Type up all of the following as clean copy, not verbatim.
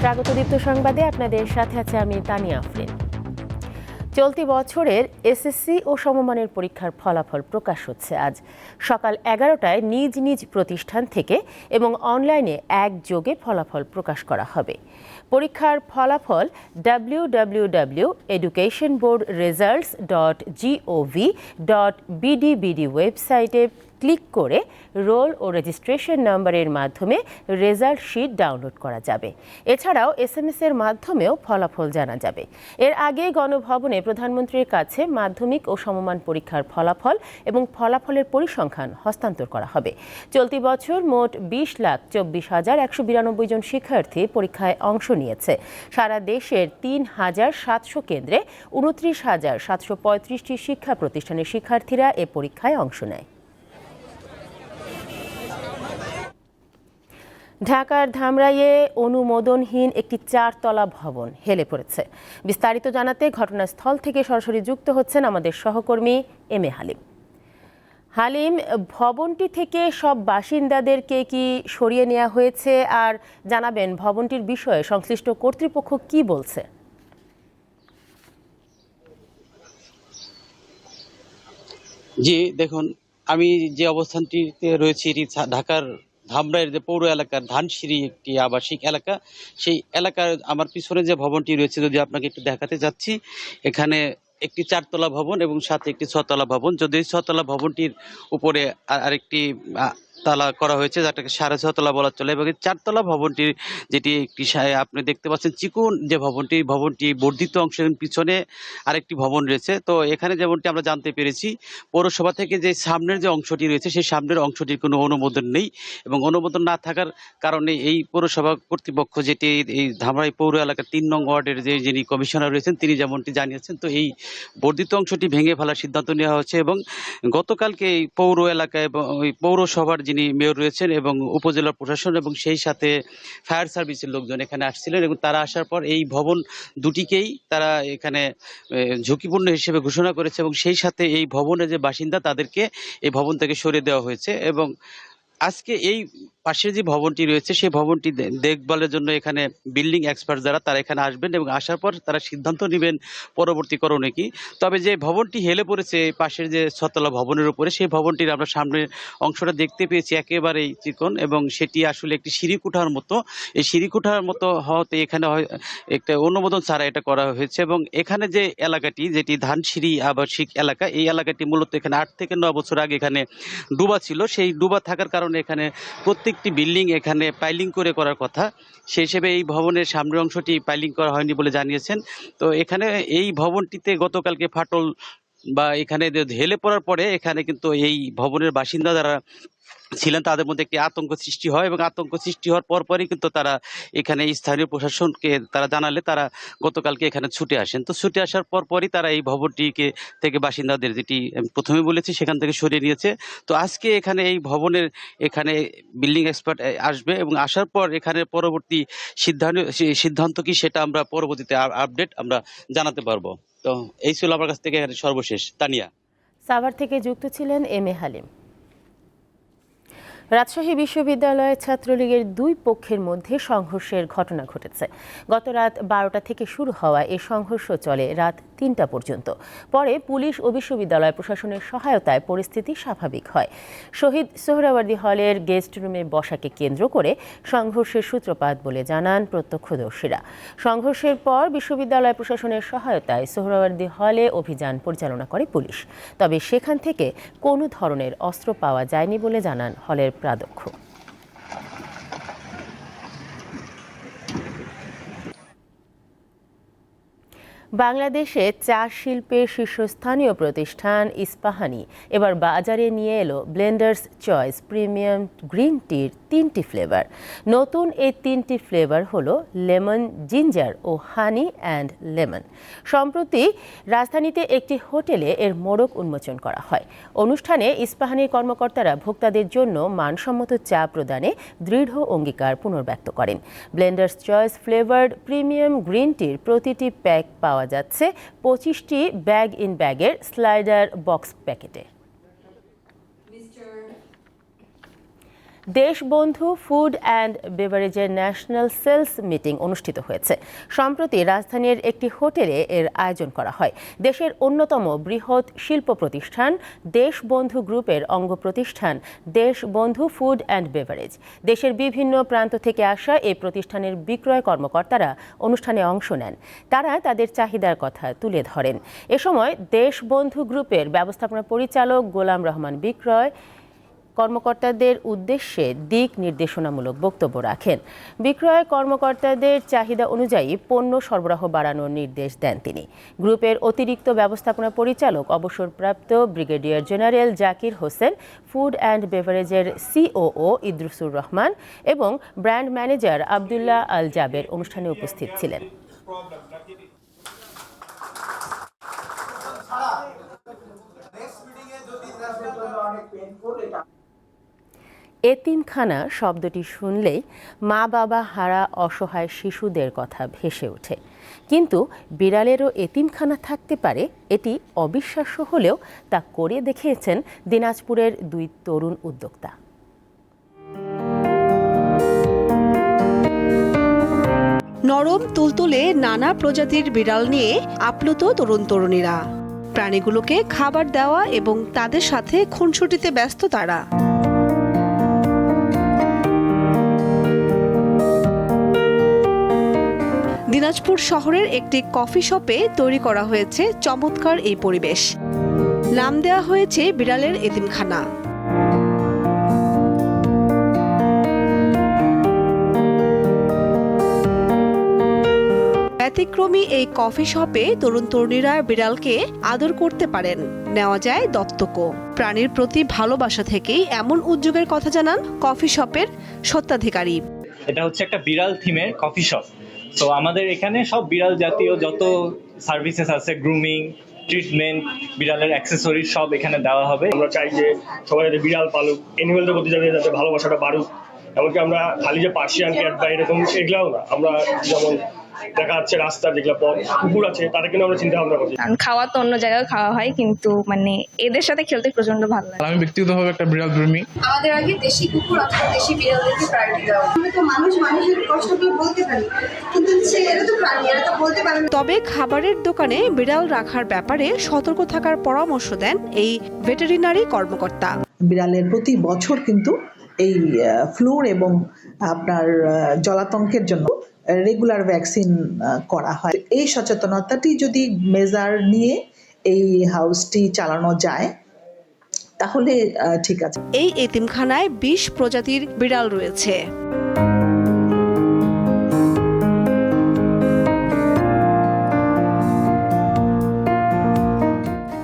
স্বাগত দীপ্ত সংবাদে আপনাদের সাথে আছে আমি তানিয়া আফরিন। চলতি বছরের এসএসসি ও সমমানের পরীক্ষার ফলাফল প্রকাশ হচ্ছে আজ সকাল 11টায় নিজ নিজ প্রতিষ্ঠান থেকে এবং অনলাইনে একযোগে ফলাফল প্রকাশ করা হবে। পরীক্ষার ফলাফল www.educationboardresults.gov.bd ওয়েবসাইটে ক্লিক করে রোল ও রেজিস্ট্রেশন নম্বরের মাধ্যমে রেজাল্ট শিট ডাউনলোড করা যাবে। এছাড়াও এসএমএস এর মাধ্যমেও ফলাফল জানা যাবে। এর আগে গণভবনে প্রধানমন্ত্রীর কাছে মাধ্যমিক ও সমমান পরীক্ষার ফলাফল এবং ফলাফলের পরিসংখ্যান হস্তান্তর করা হবে। চলতি বছর মোট 20,24,192 জন শিক্ষার্থী পরীক্ষায় অংশ নিয়েছে। সারা দেশের 3,700 কেন্দ্রে 29,735টি শিক্ষা প্রতিষ্ঠানের শিক্ষার্থীরা এ পরীক্ষায় অংশ নেয়। ঢাকার ধামরাইয়ে অনুমোদনহীন একটি 4তলা ভবন হেলে পড়েছে। বিস্তারিত জানাতে ঘটনাস্থল থেকে সরাসরি যুক্ত হচ্ছেন আমাদের সহকর্মী এম এ হালিম। হালিম, ভবনটি থেকে সব বাসিন্দাদেরকে কি সরিয়ে নেওয়া হয়েছে? আর জানাবেন ভবনটির বিষয়ে সংশ্লিষ্ট কর্তৃপক্ষ কি বলছে? জি দেখুন, আমি যে অবস্থানটিতে রয়েছি এটি ঢাকার ধামরাইয়ের যে পৌর এলাকার ধানসিঁড়ি একটি আবাসিক এলাকা। সেই এলাকার আমার পিছনে যে ভবনটি রয়েছে, যদি আপনাকে একটু দেখাতে যাচ্ছি, এখানে একটি 4তলা ভবন এবং সাথে একটি 6তলা ভবন। যদি 6তলা ভবনটির উপরে আরেকটি তালা করা হয়েছে, যেটাকে 6.5তলা বলা চলে, এবং 4তলা ভবনটির যেটি একটি আপনি দেখতে পাচ্ছেন চিকুন যে ভবনটি বর্ধিত অংশের পিছনে আরেকটি ভবন রয়েছে। তো এখানে যেমনটি আমরা জানতে পেরেছি, পৌরসভা থেকে যে সামনের যে অংশটি রয়েছে সেই সামনের অংশটির কোনো অনুমোদন নেই, এবং অনুমোদন না থাকার কারণে এই পৌরসভা কর্তৃপক্ষ, যেটি এই ধামরাই পৌর এলাকার 3 নং ওয়ার্ডের যিনি কমিশনার রয়েছেন তিনি যেমনটি জানিয়েছেন, তো এই বর্ধিত অংশটি ভেঙে ফেলার সিদ্ধান্ত নেওয়া হয়েছে। এবং গতকালকে এই পৌর এলাকায় এবং ওই পৌরসভার যিনি মেয়র রয়েছেন এবং উপজেলা প্রশাসন এবং সেই সাথে ফায়ার সার্ভিসের লোকজন এখানে আসছিলেন, এবং তারা আসার পর এই ভবন দুটিকেই তারা এখানে ঝুঁকিপূর্ণ হিসেবে ঘোষণা করেছে, এবং সেই সাথে এই ভবনের যে বাসিন্দা তাদেরকে এই ভবন থেকে সরিয়ে দেওয়া হয়েছে। এবং আজকে এই পাশের যে ভবনটি রয়েছে সেই ভবনটি দেখভালের জন্য এখানে বিল্ডিং এক্সপার্ট যারা তারা এখানে আসবেন, এবং আসার পর তারা সিদ্ধান্ত নেবেন পরবর্তী করণীয় কি। তবে যে ভবনটি হেলে পড়েছে পাশের যে 6তলা ভবনের উপরে, সেই ভবনটির আমরা সামনের অংশটা দেখতে পেয়েছি একেবারেই চিকন, এবং সেটি আসলে একটি সিঁড়িকুঠার মতো। এই সিঁড়িকুঠার মতো হওয়াতে এখানে একটা অনুমোদন ছাড়া এটা করা হয়েছে। এবং এখানে যে এলাকাটি, যেটি ধানসিঁড়ি আবাসিক এলাকা, এই এলাকাটি মূলত এখানে 8 থেকে 9 বছর আগে এখানে ডুবা ছিল। সেই ডুবা থাকার কারণে এখানে প্রত্যেকটি বিল্ডিং এখানে পাইলিং করে করার কথা, সেই হিসেবে এই ভবনের সামনের অংশটি পাইলিং করা হয়নি বলে জানিয়েছেন। তো এখানে এই ভবনটিতে গতকালকে ফাটল বা এখানে হেলে পড়ার পরে এখানে কিন্তু এই ভবনের বাসিন্দা যারা ছিলেন তাদের মধ্যে একটি আতঙ্ক সৃষ্টি হয়, এবং আতঙ্ক সৃষ্টি হওয়ার পরপরই কিন্তু তারা এখানে স্থানীয় প্রশাসনকে তারা জানালে তারা গতকালকে এখানে ছুটে আসেন। তো ছুটে আসার পরপরই তারা এই ভবনটিকে থেকে বাসিন্দাদের, যেটি আমি প্রথমে বলেছি, সেখান থেকে সরিয়ে নিয়েছে। তো আজকে এখানে এই ভবনের এখানে বিল্ডিং এক্সপার্ট আসবে, এবং আসার পর এখানে পরবর্তী সিদ্ধান্ত কি সেটা আমরা পরবর্তীতে আপডেট আমরা জানাতে পারবো। তো এই ছিল আমার কাছ থেকে সর্বশেষ। তানিয়া। সাভার থেকে যুক্ত ছিলেন এম এ হালিম। রাজশাহী বিশ্ববিদ্যালয়ের ছাত্রলীগের দুই পক্ষের মধ্যে সংঘর্ষের ঘটনা ঘটেছে। গত রাত 12টা থেকে শুরু হওয়া এই সংঘর্ষ চলে রাত 3টা পর্যন্ত। পরে পুলিশ ও বিশ্ববিদ্যালয় প্রশাসনের সহায়তায় পরিস্থিতি স্বাভাবিক হয়। শহীদ সোহরাওয়ার্দী হলের গেস্ট রুমে বসাকে কেন্দ্র করে সংঘর্ষের সূত্রপাত বলে জানান প্রত্যক্ষদর্শীরা। সংঘর্ষের পর বিশ্ববিদ্যালয় প্রশাসনের সহায়তায় সোহরাওয়ার্দী হলে অভিযান পরিচালনা করে পুলিশ। তবে সেখান থেকে কোনো ধরনের অস্ত্র পাওয়া যায়নি বলে জানান হলের প্রাধ্যক্ষ। বাংলাদেশে চা শিল্পের শীর্ষস্থানীয় প্রতিষ্ঠান ইস্পাহানি এবার বাজারে নিয়ে এলো ব্লেন্ডার্স চয়েস প্রিমিয়াম গ্রিন টির 3টি ফ্লেভার। নতুন এই 3টি ফ্লেভার হলো লেমন, জিঞ্জার ও হানি অ্যান্ড লেমন। সম্প্রতি রাজধানীতে একটি হোটেলে এর মোড়ক উন্মোচন করা হয়। অনুষ্ঠানে ইস্পাহানির কর্মকর্তারা ভোক্তাদের জন্য মানসম্মত চা প্রদানে দৃঢ় অঙ্গীকার পুনর্ব্যক্ত করেন। Blender's Choice flavoured premium green টির প্রতিটি প্যাক পাওয়া যাচ্ছে 25টি ব্যাগ ইন ব্যাগের স্লাইডার বক্স প্যাকেটে। দেশবন্ধু ফুড অ্যান্ড বেভারেজের ন্যাশনাল সেলস মিটিং অনুষ্ঠিত হয়েছে। সম্প্রতি রাজধানীর একটি হোটেলে এর আয়োজন করা হয়। দেশের অন্যতম বৃহৎ শিল্প প্রতিষ্ঠান দেশবন্ধু গ্রুপের অঙ্গ প্রতিষ্ঠান দেশবন্ধু ফুড অ্যান্ড বেভারেজ। দেশের বিভিন্ন প্রান্ত থেকে আসা এই প্রতিষ্ঠানের বিক্রয় কর্মকর্তারা অনুষ্ঠানে অংশ নেন। তারা তাদের চাহিদার কথা তুলে ধরেন। এ সময় দেশবন্ধু গ্রুপের ব্যবস্থাপনা পরিচালক গোলাম রহমান বিক্রয় কর্মকর্তাদের উদ্দেশ্যে দিক নির্দেশনামূলক বক্তব্য রাখেন। বিক্রয় কর্মকর্তাদের চাহিদা অনুযায়ী পণ্য সরবরাহ বাড়ানোর নির্দেশ দেন তিনি। গ্রুপের অতিরিক্ত ব্যবস্থাপনা পরিচালক অবসরপ্রাপ্ত brigadier general Zakir Hossain, food and বেভারেজের সিওও ইদ্রুসুর রহমান এবং ব্র্যান্ড ম্যানেজার আবদুল্লাহ আল জাবের অনুষ্ঠানে উপস্থিত ছিলেন। এতিমখানা শব্দটি শুনলেই মা বাবা হারা অসহায় শিশুদের কথা ভেসে ওঠে। কিন্তু বিড়ালেরও এতিমখানা থাকতে পারে, এটি অবিশ্বাস্য হলেও তা করে দেখিয়েছেন দিনাজপুরের দুই তরুণ উদ্যোক্তা। নরম তুলতুলে নানা প্রজাতির বিড়াল নিয়ে আপ্লুত তরুণ তরুণীরা। প্রাণীগুলোকে খাবার দেওয়া এবং তাদের সাথে খুনসুটিতে ব্যস্ত তারা। দিনাজপুর শহরের একটি কফি শপে তৈরি করা হয়েছে চমৎকার এই পরিবেশ। নাম দেওয়া হয়েছে বিড়ালের এতিমখানা। ব্যতিক্রমী এই কফি শপে তরুণ তরুণীরা বিড়ালকে আদর করতে পারেন, নেওয়া যায় দত্তকও। প্রাণীর প্রতি ভালোবাসা থেকেই এমন উদ্যোগের কথা জানান কফি শপের স্বত্বাধিকারী। এটা হচ্ছে একটা বিড়াল থিমের কফি শপ। তো আমাদের এখানে সব বিড়াল জাতীয় যত সার্ভিসেস আছে, গ্রুমিং, ট্রিটমেন্ট, বিড়ালের অ্যাক্সেসরিজ সব এখানে দেওয়া হবে। আমরা চাই যে সবাই যাতে বিড়াল পালুক, অ্যানিমেলদের প্রতি যাতে ভালোবাসাটা বাড়ুক। এমনকি আমরা খালি যে পার্সিয়ান ক্যাট বা এরকম এগুলাও না, আমরা যেমন দেখা যাচ্ছে রাস্তার যেগুলো কুকুর আছে তারা কিন্তু আমরা চিন্তা ভাবনা করছি। খাওয়া তো অন্য জায়গায় খাওয়া হয়, কিন্তু মানে এদের সাথে খেলতে প্রচন্ড ভালো লাগে। আমি ব্যক্তিগতভাবে একটা বিড়াল প্রেমী। আমাদের আগে দেশি কুকুর অথবা দেশি বিড়ালদেরকে প্রায়োরিটি দেওয়া। আমরা তো মানুষের কষ্টগুলো বলতে পারি, কিন্তু এরা তো প্রাণী, এরা তো বলতে পারে না। তবে খাবারের দোকানে বিড়াল রাখার ব্যাপারে সতর্ক থাকার পরামর্শ দেন এই ভেটেরিনারি কর্মকর্তা। বিড়ালের প্রতি বছর কিন্তু এই ফ্লুর এবং আপনার জলাতঙ্কের জন্য রেগুলার ভ্যাকসিন করা হয়। এই সচেতনতাটি যদি মেজার নিয়ে এই হাউসটি চালানো যায় তাহলে ঠিক আছে। এই এতিমখানায় 20 প্রজাতির বিড়াল রয়েছে।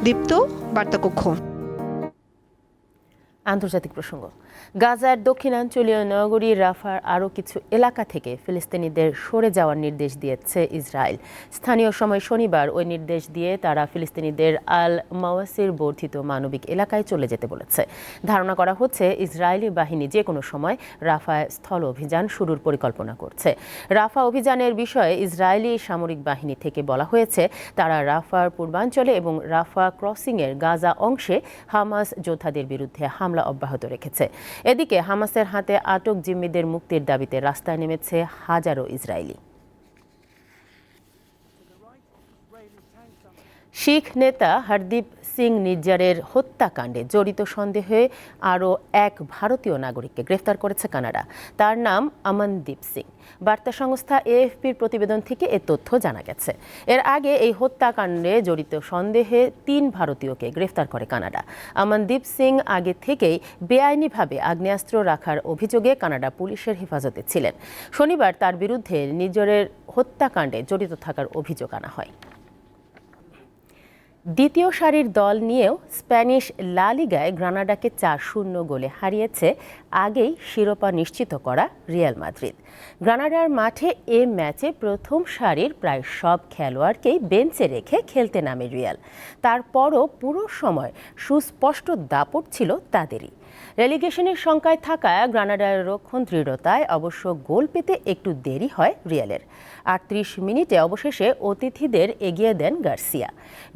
দীপ্ত, বার্তাকক্ষ। আন্তর্জাতিক প্রসঙ্গ। গাজার দক্ষিণাঞ্চলীয় নগরী রাফার আরও কিছু এলাকা থেকে ফিলিস্তিনিদের সরে যাওয়ার নির্দেশ দিয়েছে ইসরায়েল। স্থানীয় সময় শনিবার ওই নির্দেশ দিয়ে তারা ফিলিস্তিনিদের আল মাওয়াসির বর্ধিত মানবিক এলাকায় চলে যেতে বলেছে। ধারণা করা হচ্ছে ইসরায়েলি বাহিনী যে কোনো সময় রাফায় স্থল অভিযান শুরুর পরিকল্পনা করছে। রাফা অভিযানের বিষয়ে ইসরায়েলি সামরিক বাহিনী থেকে বলা হয়েছে তারা রাফার পূর্বাঞ্চলে এবং রাফা ক্রসিংয়ের গাজা অংশে হামাস যোদ্ধাদের বিরুদ্ধে হামলা অব্যাহত রেখেছে। এদিকে হামাসের হাতে আটক জিম্মিদের মুক্তির দাবিতে রাস্তায় নেমেছে হাজারো ইসরায়েলি। শিখ নেতা হরদীপ সিং নিজ্জারের হত্যাকাণ্ডে জড়িত সন্দেহে আরও এক ভারতীয় নাগরিককে গ্রেফতার করেছে কানাডা। তার নাম অমনদীপ সিং। বার্তা সংস্থা এএফপির প্রতিবেদন থেকে এ তথ্য জানা গেছে। এর আগে এই হত্যাকাণ্ডে জড়িত সন্দেহে 3 ভারতীয়কে গ্রেফতার করে কানাডা। অমনদীপ সিং আগে থেকেই বেআইনিভাবে আগ্নেয়াস্ত্র রাখার অভিযোগে কানাডা পুলিশের হেফাজতে ছিলেন। শনিবার তার বিরুদ্ধে নিজ্জারের হত্যাকাণ্ডে জড়িত থাকার অভিযোগ আনা হয়। দ্বিতীয় সারির দল নিয়েও স্প্যানিশ লা লিগায় গ্রানাডাকে 4-0 গোলে হারিয়েছে আগেই শিরোপা নিশ্চিত করা রিয়াল মাদ্রিদ। গ্রানাডার মাঠে এ ম্যাচে প্রথম সারির প্রায় সব খেলোয়াড়কেই বেঞ্চে রেখে খেলতে নামে রিয়াল। তারপরও পুরো সময় সুস্পষ্ট দাপট ছিল তাদেরই। রেলিগেশনের শঙ্কায় থাকা গ্রানাডার রক্ষণ দৃঢ়তায় অবশ্য গোল পেতে একটু দেরি হয় রিয়ালের। ৩৮ মিনিটে অবশেষে অতিথিদের এগিয়ে দেন গার্সিয়া।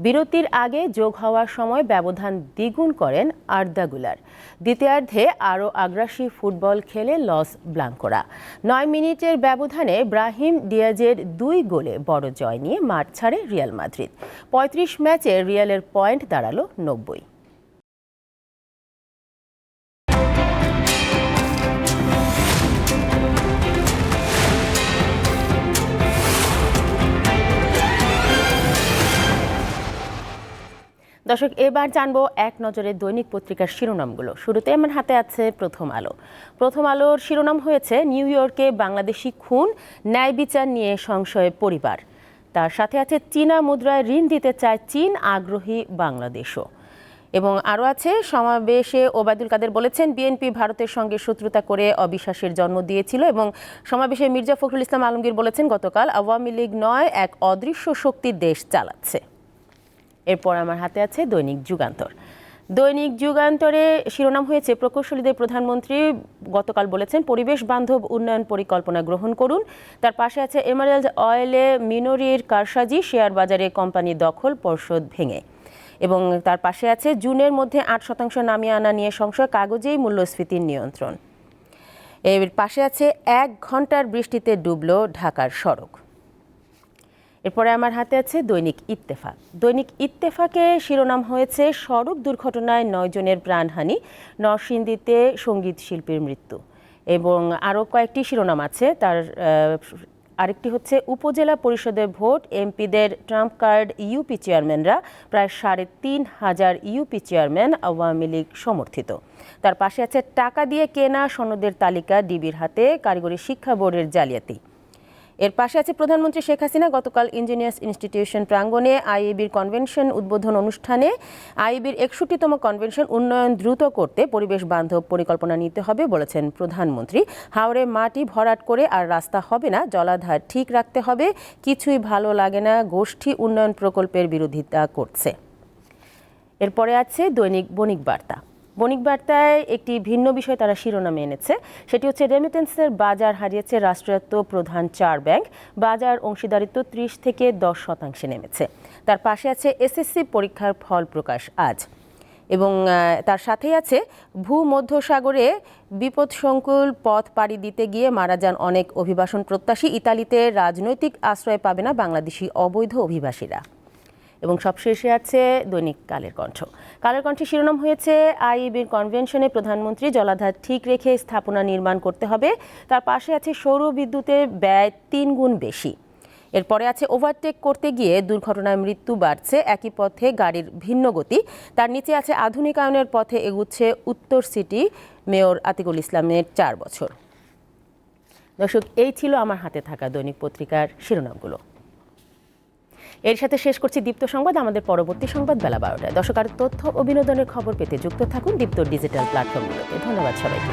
বিরতির আগে যোগ হওয়ার সময় ব্যবধান দ্বিগুণ করেন আর্দা গুলার। দ্বিতীয়ার্ধে আরও আগ্রাসী ফুটবল খেলে লস ব্লাঙ্কোরা। ৯ মিনিটের ব্যবধানে ব্রাহিম ডিয়াজের ২ গোলে বড় জয় নিয়ে মাঠ ছাড়ে রিয়াল মাদ্রিদ। ৩৫ ম্যাচে রিয়ালের পয়েন্ট দাঁড়ালো ৯০। দর্শক, এবার জানবো এক নজরে দৈনিক পত্রিকার শিরোনামগুলো। শুরুতে আমার হাতে আছে প্রথম আলো। প্রথম আলোর শিরোনাম হয়েছে নিউ ইয়র্কে বাংলাদেশি খুন, ন্যায় বিচার নিয়ে সংশয়ে পরিবার। তার সাথে আছে চীনা মুদ্রায় ঋণ দিতে চায় চীন, আগ্রহী বাংলাদেশও। এবং আরও আছে সমাবেশে ওবায়দুল কাদের বলেছেন বিএনপি ভারতের সঙ্গে শত্রুতা করে অবিশ্বাসের জন্ম দিয়েছিল। এবং সমাবেশে মির্জা ফখরুল ইসলাম আলমগীর বলেছেন গতকাল আওয়ামী লীগ নয়, এক অদৃশ্য শক্তি দেশ চালাচ্ছে। এরপর আমার হাতে আছে দৈনিক যুগান্তর। দৈনিক যুগান্তরে শিরোনাম হয়েছে প্রকৌশলীদের প্রধানমন্ত্রী গতকাল বলেছেন পরিবেশ বান্ধব উন্নয়ন পরিকল্পনা গ্রহণ করুন। তার পাশে আছে এমারেল্ড অয়েলে মিনরির কারসাজি, শেয়ার বাজারে কোম্পানি দখল, পর্ষদ ভেঙে। এবং তার পাশে আছে জুনের মধ্যে ৮% নামিয়ে আনা নিয়ে সংশয়, কাগজেই মূল্যস্ফীতির নিয়ন্ত্রণ। এর পাশে আছে ১ ঘন্টার বৃষ্টিতে ডুবল ঢাকার সড়ক। এরপরে আমার হাতে আছে দৈনিক ইত্তেফাক। দৈনিক ইত্তেফাকে শিরোনাম হয়েছে সড়ক দুর্ঘটনায় ৯ জনের প্রাণহানি, নরসিংদীতে সঙ্গীত শিল্পীর মৃত্যু। এবং আরও কয়েকটি শিরোনাম আছে। তার আরেকটি হচ্ছে উপজেলা পরিষদের ভোট, এমপিদের ট্রাম্প কার্ড, ইউপি চেয়ারম্যানরা প্রায় ৩৫০০ ইউপি চেয়ারম্যান আওয়ামী লীগ সমর্থিত। তার পাশে আছে টাকা দিয়ে কেনা সনদের তালিকা ডিবির হাতে, কারিগরি শিক্ষা বোর্ডের জালিয়াতি। এর পাশে আছে প্রধানমন্ত্রী শেখ হাসিনা গতকাল ইঞ্জিনিয়ার্স ইনস্টিটিউশন প্রাঙ্গণে আইএবির কনভেনশন উদ্বোধন অনুষ্ঠানে আইএবির ৬১তম কনভেনশন উন্নয়ন দ্রুত করতে পরিবেশ বান্ধব পরিকল্পনা নিতে হবে বলেছেন প্রধানমন্ত্রী। হাওরে মাটি ভরাট করে আর রাস্তা হবে না, জলাধার ঠিক রাখতে হবে, কিছুই ভালো লাগে না, গোষ্ঠী উন্নয়ন প্রকল্পের বিরোধিতা করছে। এরপরে আছে দৈনিক বণিক বার্তা। বণিক বার্তায় একটি ভিন্ন বিষয় তারা শিরোনামে এনেছে, সেটি হচ্ছে রেমিটেন্সের বাজার হারিয়েছে রাষ্ট্রায়ত্ত প্রধান ৪ ব্যাংক, বাজার অংশীদারিত্ব ৩০ থেকে ১০% নেমেছে। তার পাশে আছে এসএসসি পরীক্ষার ফল প্রকাশ আজ। এবং তার সাথেই আছে ভূমধ্যসাগরে বিপদসংকুল পথ পাড়ি দিতে গিয়ে মারা যান অনেক অভিবাসন প্রত্যাশী, ইতালিতে রাজনৈতিক আশ্রয় পাবে না বাংলাদেশি অবৈধ অভিবাসীরা। এবং সবশেষে আছে দৈনিক কালের কণ্ঠ। কালের কণ্ঠে শিরোনাম হয়েছে আইইবির কনভেনশনে প্রধানমন্ত্রী জলাধার ঠিক রেখে স্থাপনা নির্মাণ করতে হবে। তার পাশে আছে সৌর বিদ্যুতের ব্যয় ৩ গুণ বেশি। এরপরে আছে ওভারটেক করতে গিয়ে দুর্ঘটনায় মৃত্যু বাড়ছে, একই পথে গাড়ির ভিন্ন গতি। তার নিচে আছে আধুনিকায়নের পথে এগুচ্ছে উত্তর সিটি, মেয়র আতিকুল ইসলামের ৪ বছর। দর্শক, এই ছিল আমার হাতে থাকা দৈনিক পত্রিকার শিরোনামগুলো। এর সাথে শেষ করছি দীপ্ত সংবাদ। আমাদের পরবর্তী সংবাদ বেলা ১২টায়। দর্শক, আর তথ্য ও বিনোদনের খবর পেতে যুক্ত থাকুন দীপ্ত ডিজিটাল প্ল্যাটফর্মগুলোতে। ধন্যবাদ সবাইকে।